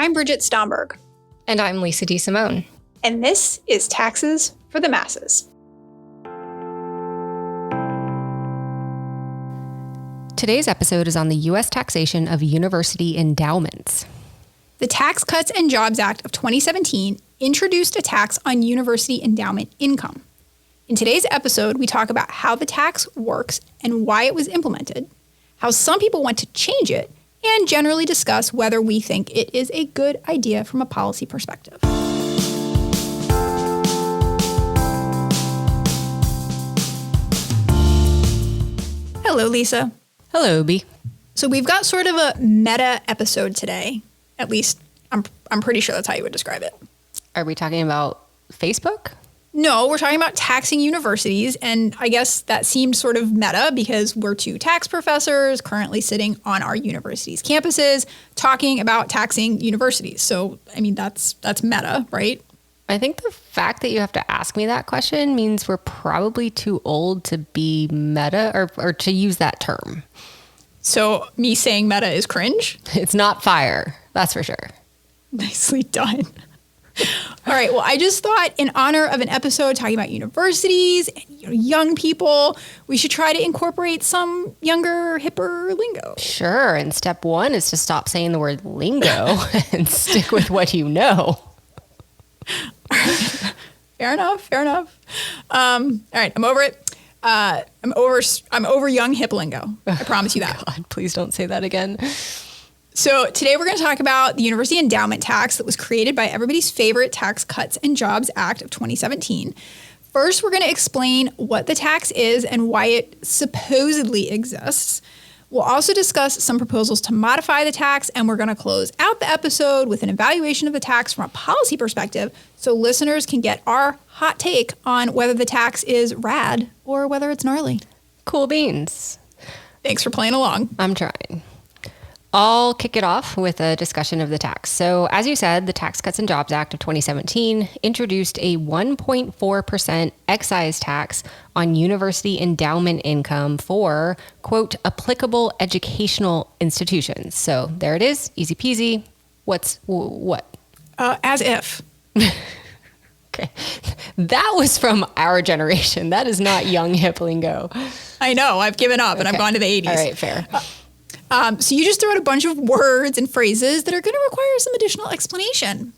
I'm Bridget Stomberg. And I'm Lisa D. Simone. And this is Taxes for the Masses. Today's episode is on the U.S. taxation of university endowments. The Tax Cuts and Jobs Act of 2017 introduced a tax on university endowment income. In today's episode, we talk about how the tax works and why it was implemented, how some people want to change it, and generally discuss whether we think it is a good idea from a policy perspective. Hello, Lisa. Hello, B. So we've got sort of a meta episode today. At least I'm pretty sure that's how you would describe it. Are we talking about Facebook? No, we're talking about taxing universities, and I guess that seemed sort of meta because we're two tax professors currently sitting on our university's campuses talking about taxing universities. So, I mean, that's meta, right? I think the fact that you have to ask me that question means we're probably too old to be meta or to use that term. So me saying meta is cringe? It's not fire, that's for sure. Nicely done. All right. Well, I just thought in honor of an episode talking about universities and young people, we should try to incorporate some younger, hipper lingo. Sure. And step one is to stop saying the word lingo and stick with what you know. Fair enough. All right. I'm over it. I'm over young hip lingo. I promise you that. God, please don't say that again. So today we're going to talk about the University Endowment Tax that was created by everybody's favorite Tax Cuts and Jobs Act of 2017. First, we're going to explain what the tax is and why it supposedly exists. We'll also discuss some proposals to modify the tax, and we're going to close out the episode with an evaluation of the tax from a policy perspective so listeners can get our hot take on whether the tax is rad or whether it's gnarly. Cool beans. Thanks for playing along. I'm trying. I'll kick it off with a discussion of the tax. So as you said, the Tax Cuts and Jobs Act of 2017 introduced a 1.4% excise tax on university endowment income for, quote, applicable educational institutions. So there it is, easy peasy. What? As if. Okay. That was from our generation. That is not young hip lingo. I know. I've given up and I've gone to the 80s. All right, fair. So you just threw out a bunch of words and phrases that are going to require some additional explanation.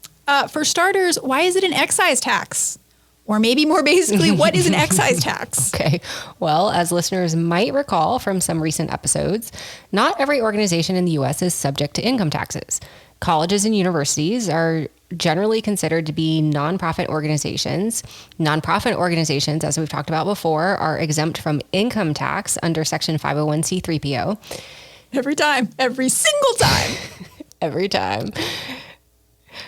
For starters, why is it an excise tax? Or maybe more basically, what is an excise tax? Okay. Well, as listeners might recall from some recent episodes, not every organization in the U.S. is subject to income taxes. Colleges and universities are generally considered to be nonprofit organizations. Nonprofit organizations, as we've talked about before, are exempt from income tax under Section 501c3PO. Every single time. Every time.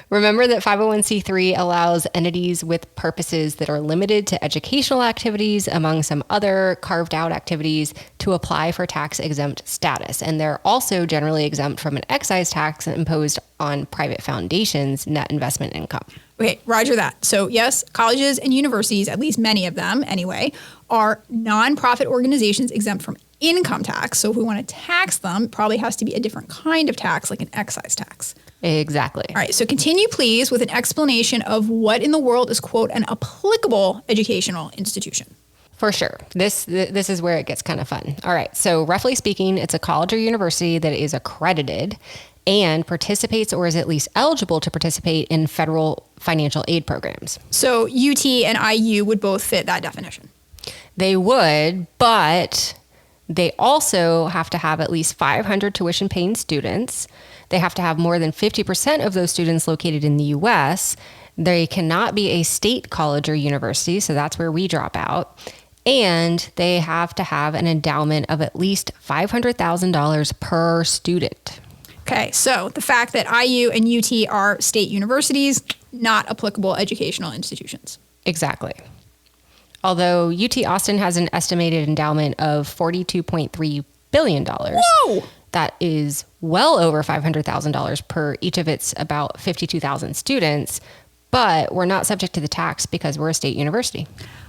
Remember that 501c3 allows entities with purposes that are limited to educational activities, among some other carved out activities, to apply for tax exempt status. And they're also generally exempt from an excise tax imposed on private foundations' net investment income. Okay, roger that. So yes, colleges and universities, at least many of them anyway, are nonprofit organizations exempt from income tax. So if we want to tax them, it probably has to be a different kind of tax, like an excise tax. Exactly. All right, so continue, please, with an explanation of what in the world is, quote, an applicable educational institution. For sure. This is where it gets kind of fun. All right, so roughly speaking, it's a college or university that is accredited and participates or is at least eligible to participate in federal financial aid programs. So UT and IU would both fit that definition. They would, but they also have to have at least 500 tuition-paying students. They have to have more than 50% of those students located in the U.S. They cannot be a state college or university, so that's where we drop out. And they have to have an endowment of at least $500,000 per student. Okay, so the fact that IU and UT are state universities, not applicable educational institutions. Exactly. Although UT Austin has an estimated endowment of $42.3 billion. Whoa! That is well over $500,000 per each of its about 52,000 students, but we're not subject to the tax because we're a state university.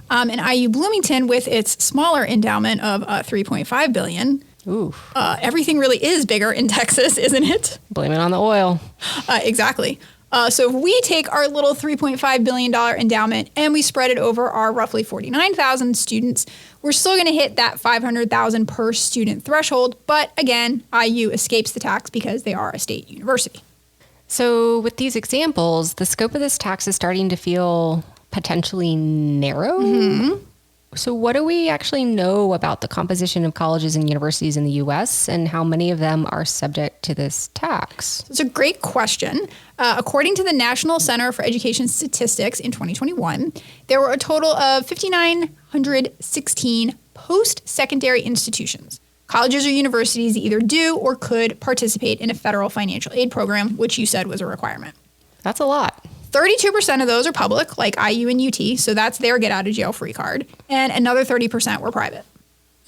And IU Bloomington, with its smaller endowment of $3.5 billion, Oof. Everything really is bigger in Texas, isn't it? Blame it on the oil. Exactly. So if we take our little $3.5 billion endowment and we spread it over our roughly 49,000 students, we're still going to hit that 500,000 per student threshold. But again, IU escapes the tax because they are a state university. So with these examples, the scope of this tax is starting to feel potentially narrow. Mm-hmm. So what do we actually know about the composition of colleges and universities in the U.S. and how many of them are subject to this tax? It's a great question. According to the National Center for Education Statistics in 2021, there were a total of 5,916 post-secondary institutions. Colleges or universities either do or could participate in a federal financial aid program, which you said was a requirement. That's a lot. 32% of those are public, like IU and UT, so that's their get-out-of-jail-free card. And another 30% were private.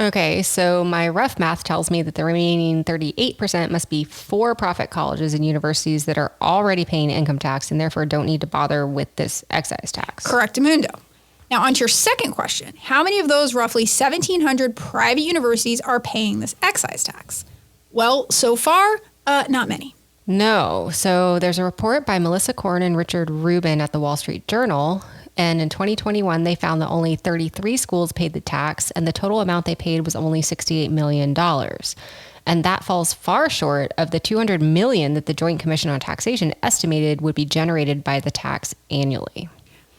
Okay, so my rough math tells me that the remaining 38% must be for-profit colleges and universities that are already paying income tax and therefore don't need to bother with this excise tax. Correctamundo. Now, on to your second question. How many of those roughly 1,700 private universities are paying this excise tax? Well, so far, not many. No. So there's a report by Melissa Korn and Richard Rubin at the Wall Street Journal. And in 2021, they found that only 33 schools paid the tax, and the total amount they paid was only $68 million. And that falls far short of the $200 million that the Joint Commission on Taxation estimated would be generated by the tax annually.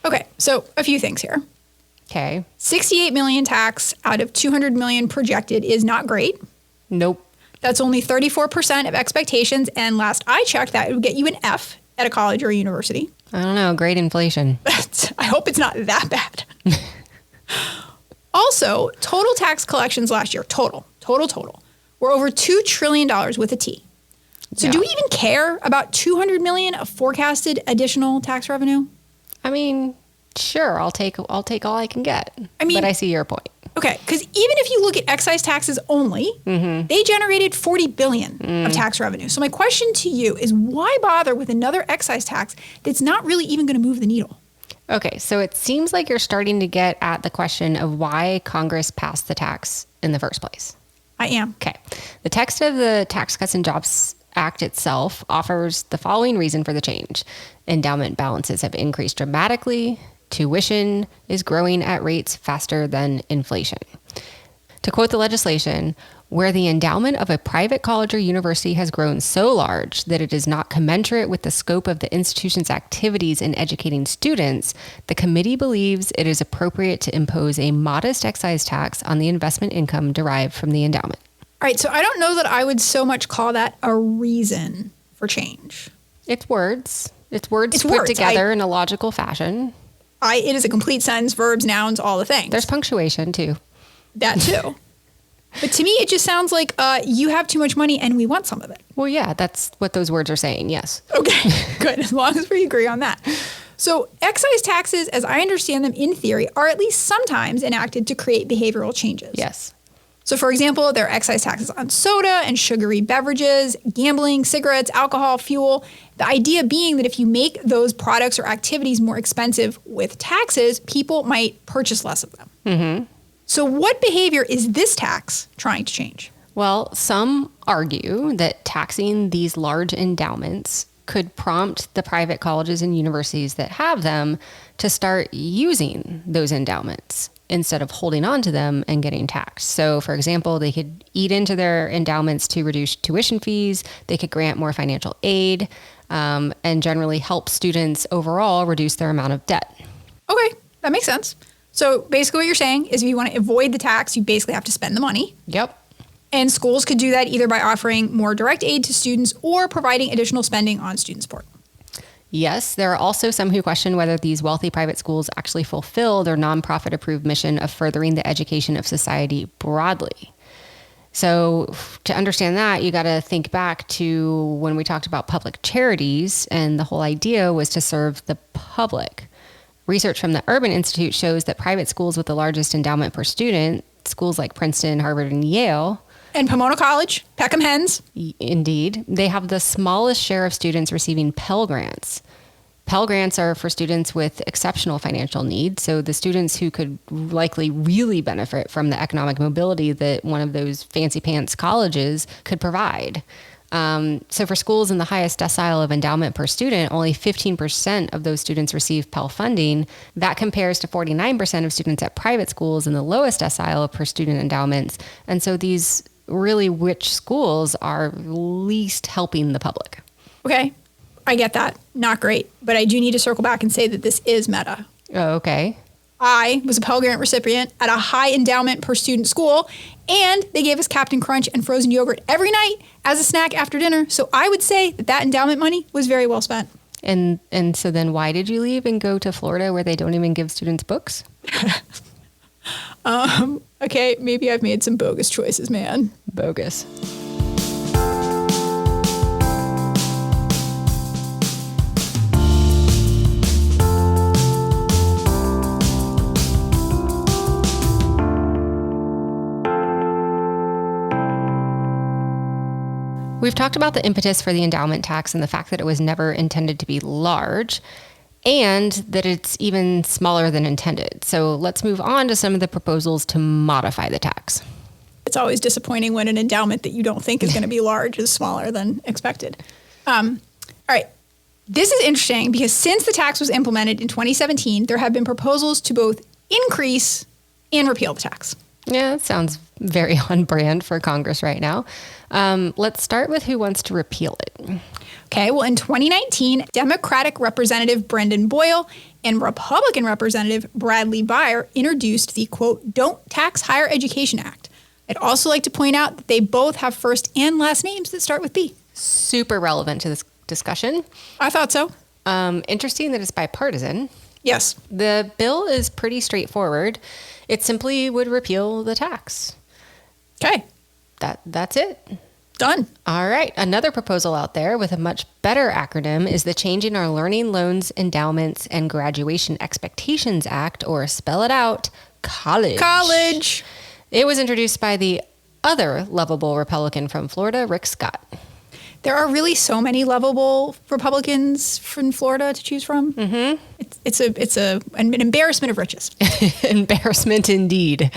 Okay, so a few things here. Okay. 68 million tax out of 200 million projected is not great. Nope. That's only 34% of expectations, and last I checked, that would get you an F at a college or a university. I don't know, great inflation. I hope it's not that bad. Also, total tax collections last year, total, were over $2 trillion with a T. So do we even care about $200 million of forecasted additional tax revenue? I mean, sure, I'll take all I can get. But I see your point. Okay, because even if you look at excise taxes only, they generated $40 billion of tax revenue. So my question to you is, why bother with another excise tax that's not really even going to move the needle? Okay, so it seems like you're starting to get at the question of why Congress passed the tax in the first place. I am. Okay. The text of the Tax Cuts and Jobs Act itself offers the following reason for the change. Endowment balances have increased dramatically. Tuition is growing at rates faster than inflation. To quote the legislation, where the endowment of a private college or university has grown so large that it is not commensurate with the scope of the institution's activities in educating students, the committee believes it is appropriate to impose a modest excise tax on the investment income derived from the endowment. All right, so I don't know that I would so much call that a reason for change. It's words. It's words put together in a logical fashion. It is a complete sentence, verbs, nouns, all the things. There's punctuation, too. That, too. But to me, it just sounds like you have too much money and we want some of it. Well, yeah, that's what those words are saying, yes. Okay, good, as long as we agree on that. So excise taxes, as I understand them in theory, are at least sometimes enacted to create behavioral changes. Yes. So, for example, there are excise taxes on soda and sugary beverages, gambling, cigarettes, alcohol, fuel. The idea being that if you make those products or activities more expensive with taxes, people might purchase less of them. Mm-hmm. So what behavior is this tax trying to change? Well, some argue that taxing these large endowments could prompt the private colleges and universities that have them to start using those endowments instead of holding on to them and getting taxed. So, for example, they could eat into their endowments to reduce tuition fees. They could grant more financial aid and generally help students overall reduce their amount of debt. Okay, that makes sense. So basically what you're saying is if you want to avoid the tax, you basically have to spend the money. Yep. And schools could do that either by offering more direct aid to students or providing additional spending on student support. Yes, there are also some who question whether these wealthy private schools actually fulfill their nonprofit approved mission of furthering the education of society broadly. So to understand that, you got to think back to when we talked about public charities, and the whole idea was to serve the public. Research from the Urban Institute shows that private schools with the largest endowment per student, schools like Princeton, Harvard, and Yale, and Pomona College, Peckham Hens. Indeed. They have the smallest share of students receiving Pell Grants. Pell Grants are for students with exceptional financial needs. So the students who could likely really benefit from the economic mobility that one of those fancy pants colleges could provide. So for schools in the highest decile of endowment per student, only 15% of those students receive Pell funding. That compares to 49% of students at private schools in the lowest decile of per student endowments. And so these really rich schools are least helping the public. Okay, I get that. Not great. But I do need to circle back and say that this is meta. Oh, okay. I was a Pell Grant recipient at a high endowment per student school, and they gave us Captain Crunch and frozen yogurt every night as a snack after dinner. So I would say that endowment money was very well spent. And so then why did you leave and go to Florida where they don't even give students books? Okay, maybe I've made some bogus choices, man. Bogus. We've talked about the impetus for the endowment tax and the fact that it was never intended to be large and that it's even smaller than intended. So let's move on to some of the proposals to modify the tax. It's always disappointing when an endowment that you don't think is going to be large is smaller than expected. All right. This is interesting because since the tax was implemented in 2017, there have been proposals to both increase and repeal the tax. Yeah, that sounds very on brand for Congress right now. Let's start with who wants to repeal it. Okay, well, in 2019, Democratic Representative Brendan Boyle and Republican Representative Bradley Beyer introduced the, quote, Don't Tax Higher Education Act. I'd also like to point out that they both have first and last names that start with B. Super relevant to this discussion. I thought so. Interesting that it's bipartisan. Yes. The bill is pretty straightforward. It simply would repeal the tax. Okay. That's it. Done. All right. Another proposal out there with a much better acronym is the Changing Our Learning Loans, Endowments, and Graduation Expectations Act, or spell it out, college. College. It was introduced by the other lovable Republican from Florida, Rick Scott. There are really so many lovable Republicans from Florida to choose from. Mm-hmm. It's an embarrassment of riches. Embarrassment indeed.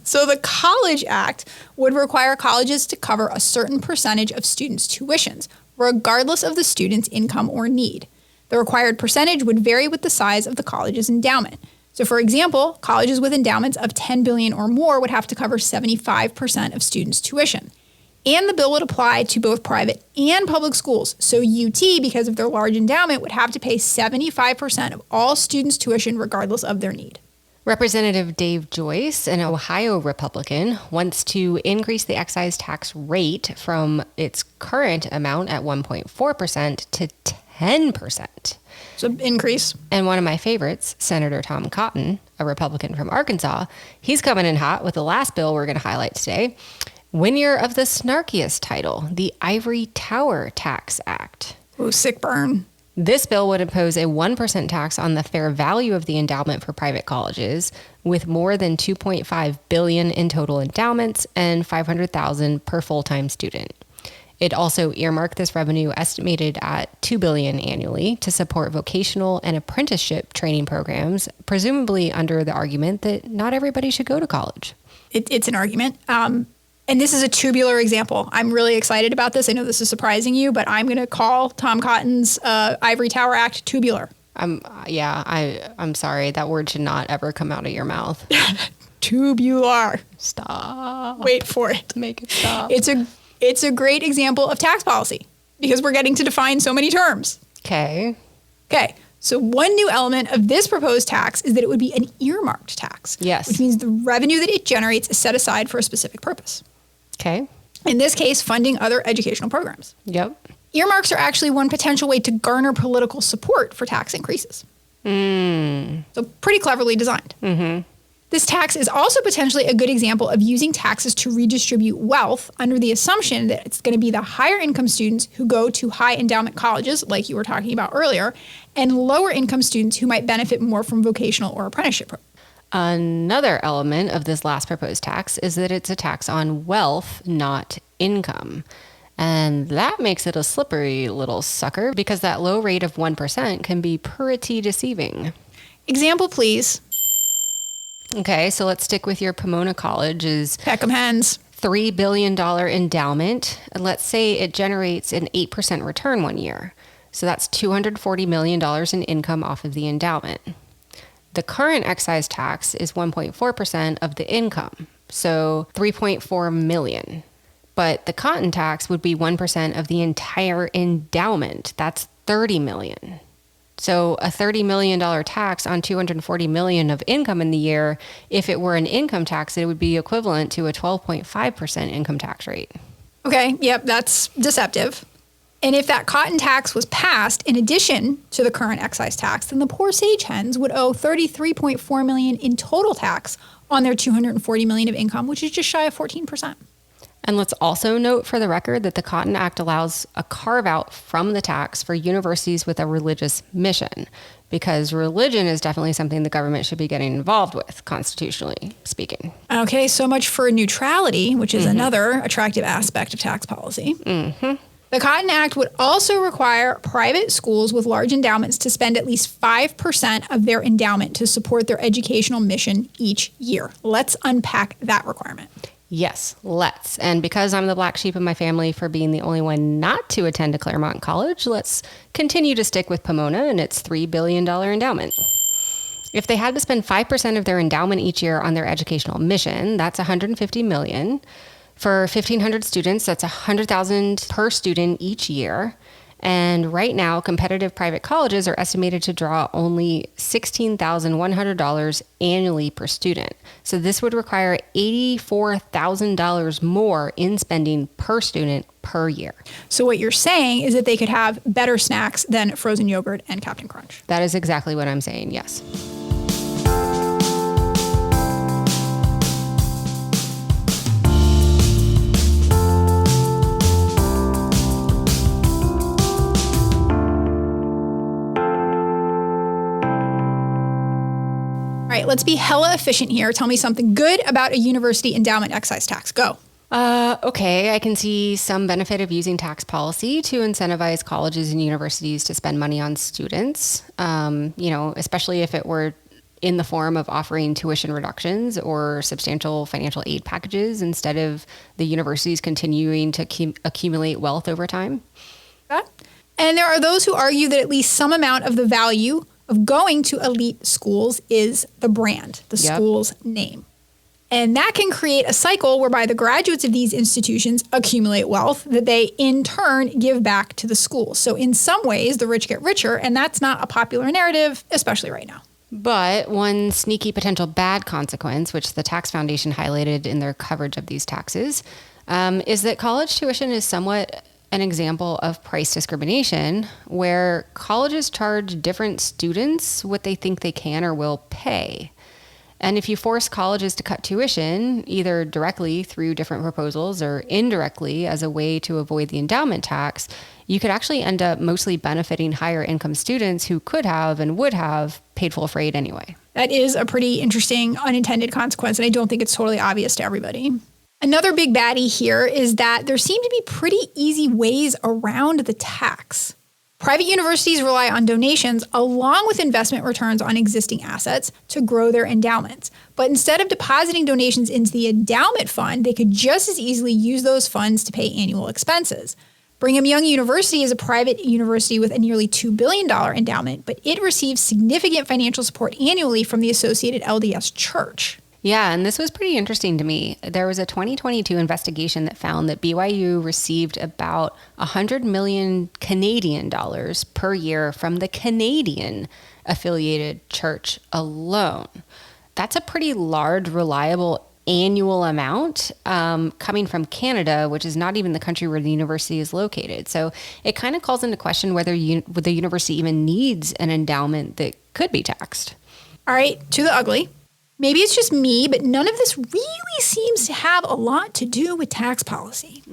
So the College Act would require colleges to cover a certain percentage of students' tuitions, regardless of the student's income or need. The required percentage would vary with the size of the college's endowment. So for example, colleges with endowments of $10 billion or more would have to cover 75% of students' tuition. And the bill would apply to both private and public schools. So UT, because of their large endowment, would have to pay 75% of all students' tuition regardless of their need. Representative Dave Joyce, an Ohio Republican, wants to increase the excise tax rate from its current amount at 1.4% to 10%. So increase. And one of my favorites, Senator Tom Cotton, a Republican from Arkansas, he's coming in hot with the last bill we're going to highlight today. Winner of the snarkiest title, the Ivory Tower Tax Act. Ooh, sick burn. This bill would impose a 1% tax on the fair value of the endowment for private colleges, with more than $2.5 billion in total endowments and $500,000 per full-time student. It also earmarked this revenue estimated at $2 billion annually to support vocational and apprenticeship training programs, presumably under the argument that not everybody should go to college. It's an argument. And this is a tubular example. I'm really excited about this. I know this is surprising you, but I'm going to call Tom Cotton's Ivory Tower Act tubular. I'm sorry. That word should not ever come out of your mouth. Tubular. Stop. Wait for it. Make it stop. It's a great example of tax policy because we're getting to define so many terms. Okay. So one new element of this proposed tax is that it would be an earmarked tax. Yes. Which means the revenue that it generates is set aside for a specific purpose. Okay. In this case, funding other educational programs. Yep. Earmarks are actually one potential way to garner political support for tax increases. So pretty cleverly designed. Mm-hmm. This tax is also potentially a good example of using taxes to redistribute wealth under the assumption that it's going to be the higher income students who go to high endowment colleges, like you were talking about earlier, and lower income students who might benefit more from vocational or apprenticeship programs. Another element of this last proposed tax is that it's a tax on wealth, not income. And that makes it a slippery little sucker because that low rate of 1% can be pretty deceiving. Example, please. Okay, so let's stick with your Pomona College's Peckham Hens. $3 billion endowment. And let's say it generates an 8% return one year. So that's $240 million in income off of the endowment. The current excise tax is 1.4% of the income, so $3.4 million. But the cotton tax would be 1% of the entire endowment. That's $30 million. So a $30 million tax on $240 million of income in the year, if it were an income tax, it would be equivalent to a 12.5% income tax rate. Okay, yep, that's deceptive. And if that cotton tax was passed in addition to the current excise tax, then the poor sage hens would owe $33.4 million in total tax on their $240 million of income, which is just shy of 14%. And let's also note for the record that the Cotton Act allows a carve out from the tax for universities with a religious mission, because religion is definitely something the government should be getting involved with, constitutionally speaking. Okay, so much for neutrality, which is another attractive aspect of tax policy. The Cotton Act would also require private schools with large endowments to spend at least 5% of their endowment to support their educational mission each year. Let's unpack that requirement. Yes, let's. And because I'm the black sheep of my family for being the only one not to attend a Claremont college, let's continue to stick with Pomona and its $3 billion endowment. If they had to spend 5% of their endowment each year on their educational mission, that's $150 million. For 1,500 students, that's $100,000 per student each year. And right now, competitive private colleges are estimated to draw only $16,100 annually per student. So this would require $84,000 more in spending per student per year. So what you're saying is that they could have better snacks than frozen yogurt and Captain Crunch. That is exactly what I'm saying, yes. All right, let's be hella efficient here. Tell me something good about a university endowment excise tax. Go. Okay, I can see some benefit of using tax policy to incentivize colleges and universities to spend money on students, especially if it were in the form of offering tuition reductions or substantial financial aid packages instead of the universities continuing to accumulate wealth over time. And there are those who argue that at least some amount of the value of going to elite schools is the brand, the school's name. And that can create a cycle whereby the graduates of these institutions accumulate wealth that they in turn give back to the school. So in some ways, the rich get richer, and that's not a popular narrative, especially right now. But one sneaky potential bad consequence, which the Tax Foundation highlighted in their coverage of these taxes, is that college tuition is somewhat an example of price discrimination, where colleges charge different students what they think they can or will pay. And if you force colleges to cut tuition, either directly through different proposals or indirectly as a way to avoid the endowment tax, you could actually end up mostly benefiting higher income students who could have and would have paid full freight anyway. That is a pretty interesting unintended consequence, and I don't think it's totally obvious to everybody. Another big baddie here is that there seem to be pretty easy ways around the tax. Private universities rely on donations along with investment returns on existing assets to grow their endowments. But instead of depositing donations into the endowment fund, they could just as easily use those funds to pay annual expenses. Brigham Young University is a private university with a nearly $2 billion endowment, but it receives significant financial support annually from the Associated LDS Church. Yeah, and this was pretty interesting to me. There was a 2022 investigation that found that BYU received about 100 million Canadian dollars per year from the Canadian affiliated church alone. That's a pretty large, reliable annual amount coming from Canada, which is not even the country where the university is located. So it kind of calls into question whether the university even needs an endowment that could be taxed. All right, to the ugly. Maybe it's just me, but none of this really seems to have a lot to do with tax policy.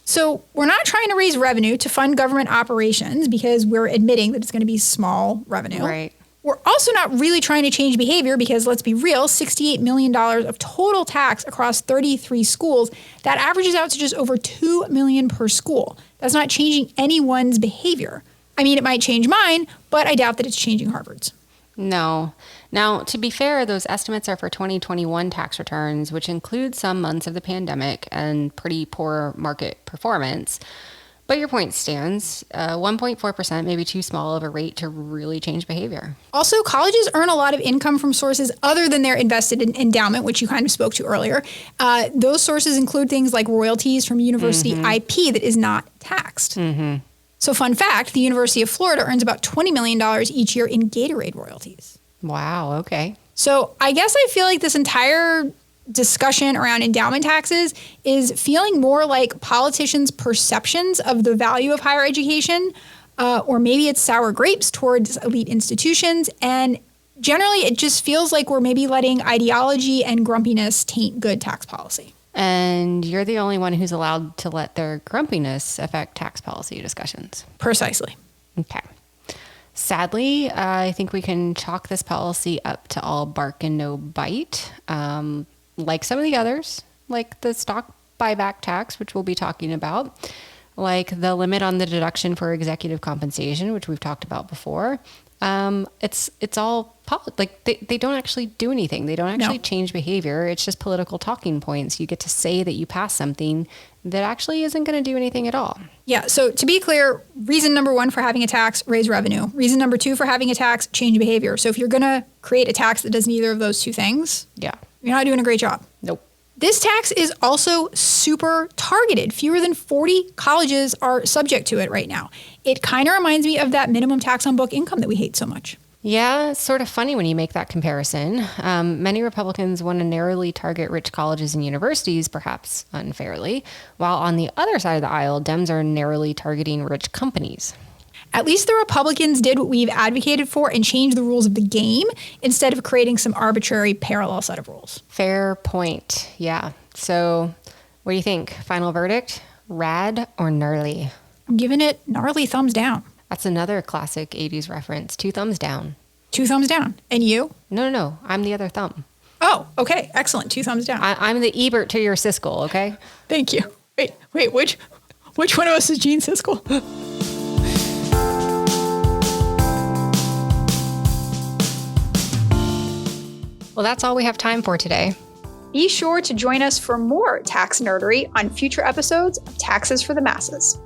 So we're not trying to raise revenue to fund government operations because we're admitting that it's going to be small revenue. Right. We're also not really trying to change behavior because, let's be real, $68 million of total tax across 33 schools, that averages out to just over $2 million per school. That's not changing anyone's behavior. I mean, it might change mine, but I doubt that it's changing Harvard's. No. Now, to be fair, those estimates are for 2021 tax returns, which include some months of the pandemic and pretty poor market performance. But your point stands. 1.4% may be too small of a rate to really change behavior. Also, colleges earn a lot of income from sources other than their invested in endowment, which you kind of spoke to earlier. Those sources include things like royalties from university IP that is not taxed. So fun fact, the University of Florida earns about $20 million each year in Gatorade royalties. Wow, okay. So I guess I feel like this entire discussion around endowment taxes is feeling more like politicians' perceptions of the value of higher education, or maybe it's sour grapes towards elite institutions. And generally, it just feels like we're maybe letting ideology and grumpiness taint good tax policy. And you're the only one who's allowed to let their grumpiness affect tax policy discussions. Precisely. Okay. Sadly, I think we can chalk this policy up to all bark and no bite. Like some of the others, like the stock buyback tax, which we'll be talking about, like the limit on the deduction for executive compensation, which we've talked about before. It's all like they don't actually do anything. They don't actually change behavior. It's just political talking points. You get to say that you pass something that actually isn't going to do anything at all. Yeah. So to be clear, reason number one for having a tax, raise revenue. Reason number two for having a tax, change behavior. So if you're going to create a tax that does neither of those two things, yeah, you're not doing a great job. Nope. This tax is also super targeted. Fewer than 40 colleges are subject to it right now. It kind of reminds me of that minimum tax on book income that we hate so much. Yeah, it's sort of funny when you make that comparison. Many Republicans want to narrowly target rich colleges and universities, perhaps unfairly, while on the other side of the aisle, Dems are narrowly targeting rich companies. At least the Republicans did what we've advocated for and changed the rules of the game instead of creating some arbitrary parallel set of rules. Fair point. Yeah. So what do you think? Final verdict? Rad or gnarly? I'm giving it gnarly thumbs down. That's another classic 80s reference. 2 thumbs down. 2 thumbs down. And you? No. I'm the other thumb. Oh, okay. Excellent. 2 thumbs down. I'm the Ebert to your Siskel, okay? Thank you. Wait. Which one of us is Gene Siskel? Well, that's all we have time for today. Be sure to join us for more tax nerdery on future episodes of Taxes for the Masses.